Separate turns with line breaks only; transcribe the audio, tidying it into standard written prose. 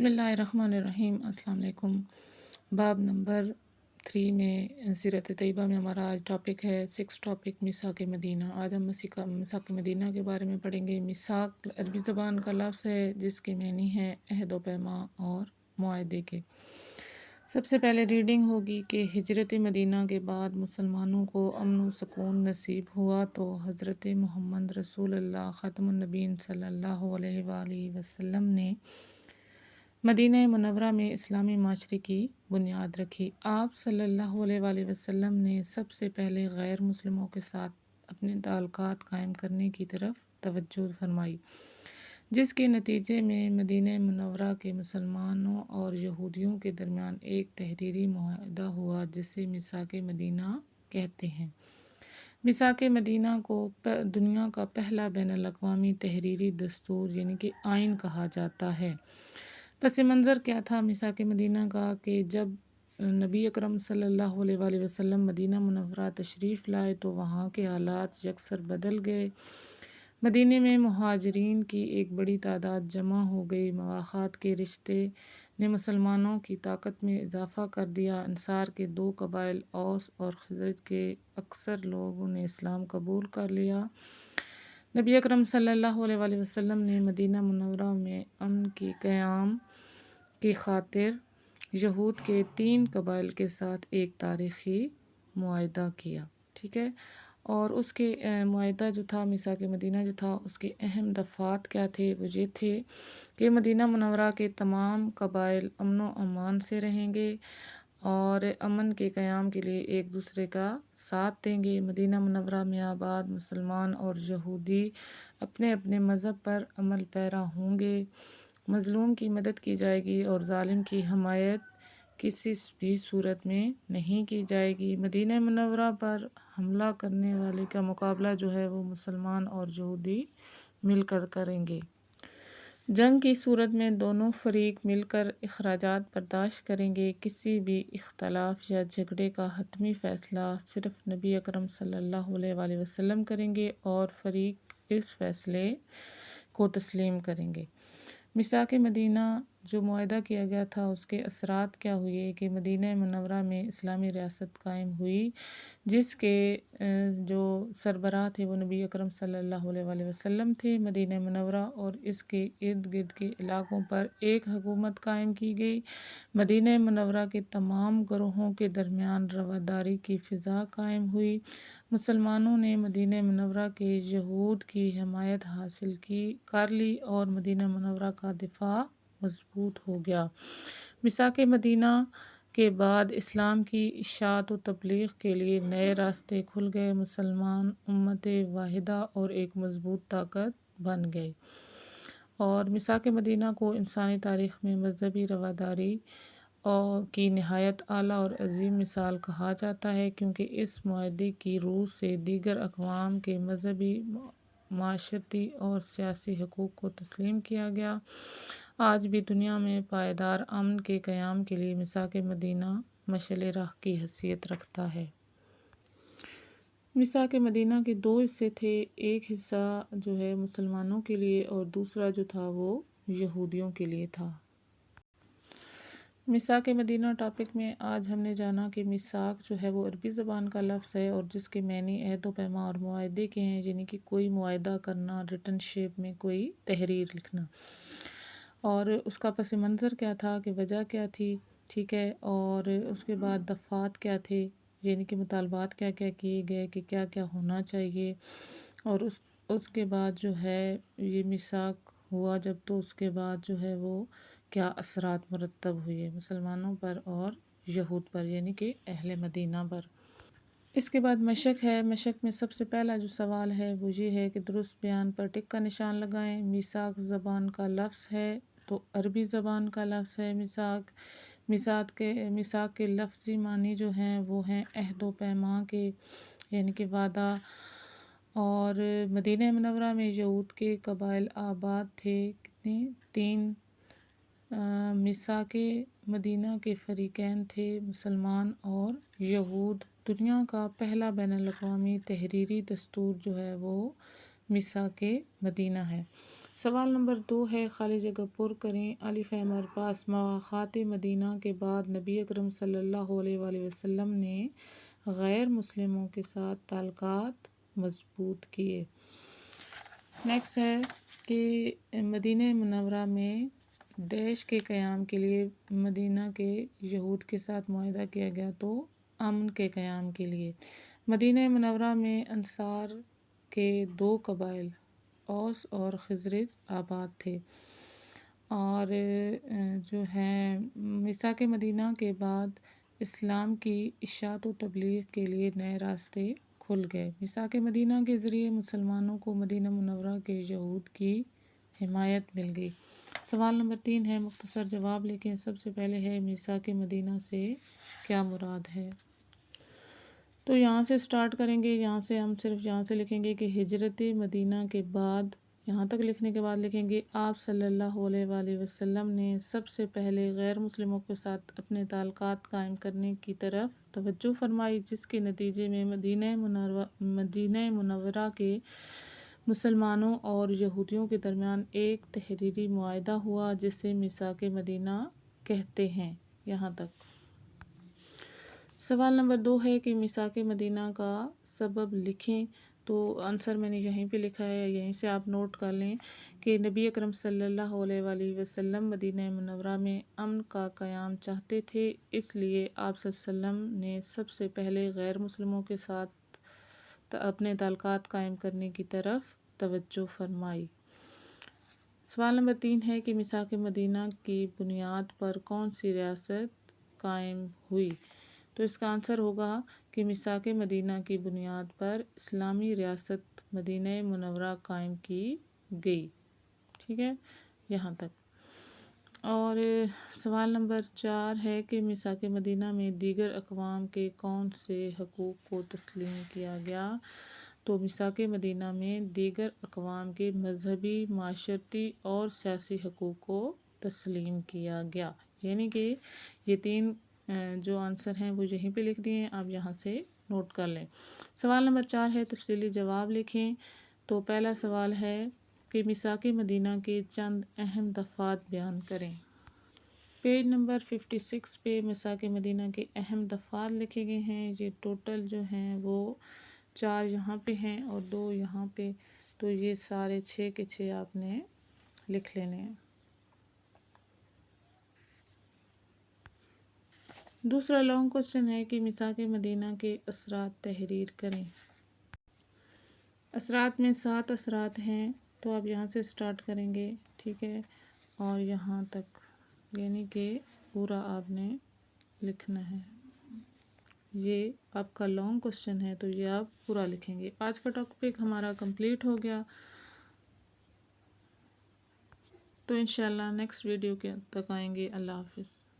بسم اللہ الرحمن الرحیم۔ السلام علیکم۔ باب نمبر 3 میں سیرت طیبہ میں ہمارا آج ٹاپک ہے 6 میثاق مدینہ۔ آج ہم میثاق مدینہ کے بارے میں پڑھیں گے۔ میثاق عربی زبان کا لفظ ہے جس کے معنی ہے عہد و پیما اور معاہدے کے۔ سب سے پہلے ریڈنگ ہوگی کہ ہجرت مدینہ کے بعد مسلمانوں کو امن و سکون نصیب ہوا تو حضرت محمد رسول اللہ خاتم النبیین صلی اللہ علیہ وآلہ وسلم نے مدینہ منورہ میں اسلامی معاشرے کی بنیاد رکھی۔ آپ صلی اللہ علیہ وآلہ وسلم نے سب سے پہلے غیر مسلموں کے ساتھ اپنے تعلقات قائم کرنے کی طرف توجہ فرمائی، جس کے نتیجے میں مدینہ منورہ کے مسلمانوں اور یہودیوں کے درمیان ایک تحریری معاہدہ ہوا جسے میثاق مدینہ کہتے ہیں۔ میثاق مدینہ کو دنیا کا پہلا بین الاقوامی تحریری دستور یعنی کہ آئین کہا جاتا ہے۔ پس منظر کیا تھا میثاق مدینہ کا کہ جب نبی اکرم صلی اللہ علیہ وآلہ وسلم مدینہ منورہ تشریف لائے تو وہاں کے حالات یکسر بدل گئے۔ مدینہ میں مہاجرین کی ایک بڑی تعداد جمع ہو گئی۔ مواخات کے رشتے نے مسلمانوں کی طاقت میں اضافہ کر دیا۔ انصار کے 2 قبائل اوس اور خزرج کے اکثر لوگوں نے اسلام قبول کر لیا۔ نبی اکرم صلی اللہ علیہ وآلہ وسلم نے مدینہ منورہ میں امن کی قیام کی خاطر یہود کے 3 قبائل کے ساتھ ایک تاریخی معاہدہ کیا، ٹھیک ہے۔ اور اس کے معاہدہ جو تھا میثاق مدینہ جو تھا اس کے اہم دفعات کیا تھے، وہ یہ تھے کہ مدینہ منورہ کے تمام قبائل امن و امان سے رہیں گے اور امن کے قیام کے لیے ایک دوسرے کا ساتھ دیں گے۔ مدینہ منورہ میں آباد مسلمان اور یہودی اپنے اپنے مذہب پر عمل پیرا ہوں گے۔ مظلوم کی مدد کی جائے گی اور ظالم کی حمایت کسی بھی صورت میں نہیں کی جائے گی۔ مدینہ منورہ پر حملہ کرنے والے کا مقابلہ جو ہے وہ مسلمان اور یہودی مل کر کریں گے۔ جنگ کی صورت میں دونوں فریق مل کر اخراجات برداشت کریں گے۔ کسی بھی اختلاف یا جھگڑے کا حتمی فیصلہ صرف نبی اکرم صلی اللہ علیہ وآلہ وسلم کریں گے اور فریق اس فیصلے کو تسلیم کریں گے۔ میثاق مدینہ جو معاہدہ کیا گیا تھا اس کے اثرات کیا ہوئے کہ مدینہ منورہ میں اسلامی ریاست قائم ہوئی، جس کے جو سربراہ تھے وہ نبی اکرم صلی اللہ علیہ وآلہ وسلم تھے۔ مدینہ منورہ اور اس کے ارد گرد کے علاقوں پر ایک حکومت قائم کی گئی۔ مدینہ منورہ کے تمام گروہوں کے درمیان رواداری کی فضا قائم ہوئی۔ مسلمانوں نے مدینہ منورہ کے یہود کی حمایت حاصل کر لی اور مدینہ منورہ کا دفاع مضبوط ہو گیا۔ میثاق مدینہ کے بعد اسلام کی اشاعت و تبلیغ کے لیے نئے راستے کھل گئے۔ مسلمان امت واحدہ اور ایک مضبوط طاقت بن گئے اور میثاق مدینہ کو انسانی تاریخ میں مذہبی رواداری کی نہایت اعلیٰ اور عظیم مثال کہا جاتا ہے، کیونکہ اس معاہدے کی روح سے دیگر اقوام کے مذہبی، معاشرتی اور سیاسی حقوق کو تسلیم کیا گیا۔ آج بھی دنیا میں پائیدار امن کے قیام کے لیے میثاق مدینہ مشعل راہ کی حیثیت رکھتا ہے۔ میثاق مدینہ کے 2 حصے تھے، ایک حصہ جو ہے مسلمانوں کے لیے اور دوسرا جو تھا وہ یہودیوں کے لیے تھا۔ میثاق مدینہ ٹاپک میں آج ہم نے جانا کہ میثاق جو ہے وہ عربی زبان کا لفظ ہے اور جس کے معنی عہد و پیما اور معاہدے کے ہیں، یعنی کہ کوئی معاہدہ کرنا، ریٹن شیپ میں کوئی تحریر لکھنا۔ اور اس کا پس منظر کیا تھا کہ وجہ کیا تھی، ٹھیک ہے، اور اس کے بعد دفعات کیا تھے، یعنی کہ مطالبات کیا کیا کیے گئے کہ کیا کیا ہونا چاہیے، اور اس کے بعد جو ہے یہ میثاق ہوا جب تو اس کے بعد جو ہے وہ کیا اثرات مرتب ہوئے مسلمانوں پر اور یہود پر، یعنی کہ اہل مدینہ پر۔ اس کے بعد مشق ہے۔ مشق میں سب سے پہلا جو سوال ہے وہ یہ ہے کہ درست بیان پر ٹک کا نشان لگائیں۔ میثاق زبان کا لفظ ہے تو عربی زبان کا لفظ ہے میثاق۔ میثاق کے لفظی معنی جو ہیں وہ ہیں عہد و پیما کے، یعنی کہ وعدہ۔ اور مدینہ منورہ میں یہود کے قبائل آباد تھے، کتنے؟ 3۔ میثاق مدینہ کے فریقین تھے مسلمان اور یہود۔ دنیا کا پہلا بین الاقوامی تحریری دستور جو ہے وہ میثاق مدینہ ہے۔ سوال نمبر 2 ہے، خالی جگہ پر کریں۔ الف اور پاس مواقعات مدینہ کے بعد نبی اکرم صلی اللہ علیہ وآلہ وسلم نے غیر مسلموں کے ساتھ تعلقات مضبوط کیے۔ نیکسٹ ہے کہ مدینہ منورہ میں ڈیش کے قیام کے لیے مدینہ کے یہود کے ساتھ معاہدہ کیا گیا، تو امن کے قیام کے لیے۔ مدینہ منورہ میں انصار کے 2 قبائل اوس اور خزرج آباد تھے، اور جو ہے میثاق مدینہ کے بعد اسلام کی اشاعت و تبلیغ کے لیے نئے راستے کھل گئے۔ میثاق مدینہ کے ذریعے مسلمانوں کو مدینہ منورہ کے یہود کی حمایت مل گئی۔ سوال نمبر 3 ہے، مختصر جواب لکھیں۔ سب سے پہلے ہے میثاق مدینہ سے کیا مراد ہے؟ تو یہاں سے سٹارٹ کریں گے، یہاں سے ہم صرف یہاں سے لکھیں گے کہ ہجرت مدینہ کے بعد، یہاں تک لکھنے کے بعد لکھیں گے آپ صلی اللہ علیہ وآلہ وسلم نے سب سے پہلے غیر مسلموں کے ساتھ اپنے تعلقات قائم کرنے کی طرف توجہ فرمائی، جس کے نتیجے میں مدینہ منورہ کے مسلمانوں اور یہودیوں کے درمیان ایک تحریری معاہدہ ہوا، جسے میثاق مدینہ کہتے ہیں۔ یہاں تک۔ سوال نمبر 2 ہے کہ میثاق مدینہ کا سبب لکھیں۔ تو آنسر میں نے یہیں پہ لکھا ہے، یہیں سے آپ نوٹ کر لیں کہ نبی اکرم صلی اللہ علیہ وآلہ وسلم مدینہ منورہ میں امن کا قیام چاہتے تھے، اس لیے آپ صلی اللہ علیہ وسلم نے سب سے پہلے غیر مسلموں کے ساتھ اپنے تعلقات قائم کرنے کی طرف توجہ فرمائی۔ سوال نمبر 3 ہے کہ میثاق مدینہ کی بنیاد پر کون سی ریاست قائم ہوئی؟ تو اس کا آنسر ہوگا کہ میثاق مدینہ کی بنیاد پر اسلامی ریاست مدینہ منورہ قائم کی گئی۔ ٹھیک ہے، یہاں تک۔ اور سوال نمبر 4 ہے کہ میثاق مدینہ میں دیگر اقوام کے کون سے حقوق کو تسلیم کیا گیا؟ تو میثاق مدینہ میں دیگر اقوام کے مذہبی، معاشرتی اور سیاسی حقوق کو تسلیم کیا گیا۔ یعنی کہ یہ 3 جو آنسر ہیں وہ یہیں پہ لکھ دیے ہیں، آپ یہاں سے نوٹ کر لیں۔ سوال نمبر 4 ہے، تفصیلی جواب لکھیں۔ تو پہلا سوال ہے کہ میثاق مدینہ کے چند اہم دفعات بیان کریں۔ پیج نمبر 56 پہ میثاق مدینہ کے اہم دفعات لکھے گئے ہیں۔ یہ ٹوٹل جو ہیں وہ 4 یہاں پہ ہیں اور 2 یہاں پہ، تو یہ سارے 6 کے 6 آپ نے لکھ لینے ہیں۔ دوسرا لانگ کوسچن ہے کہ میثاق مدینہ کے اثرات تحریر کریں۔ اثرات میں 7 اثرات ہیں، تو آپ یہاں سے سٹارٹ کریں گے، ٹھیک ہے، اور یہاں تک، یعنی کہ پورا آپ نے لکھنا ہے۔ یہ آپ کا لانگ کوسچن ہے، تو یہ آپ پورا لکھیں گے۔ آج کا ٹاپک ہمارا کمپلیٹ ہو گیا، تو انشاءاللہ نیکسٹ ویڈیو کے تک آئیں گے۔ اللہ حافظ۔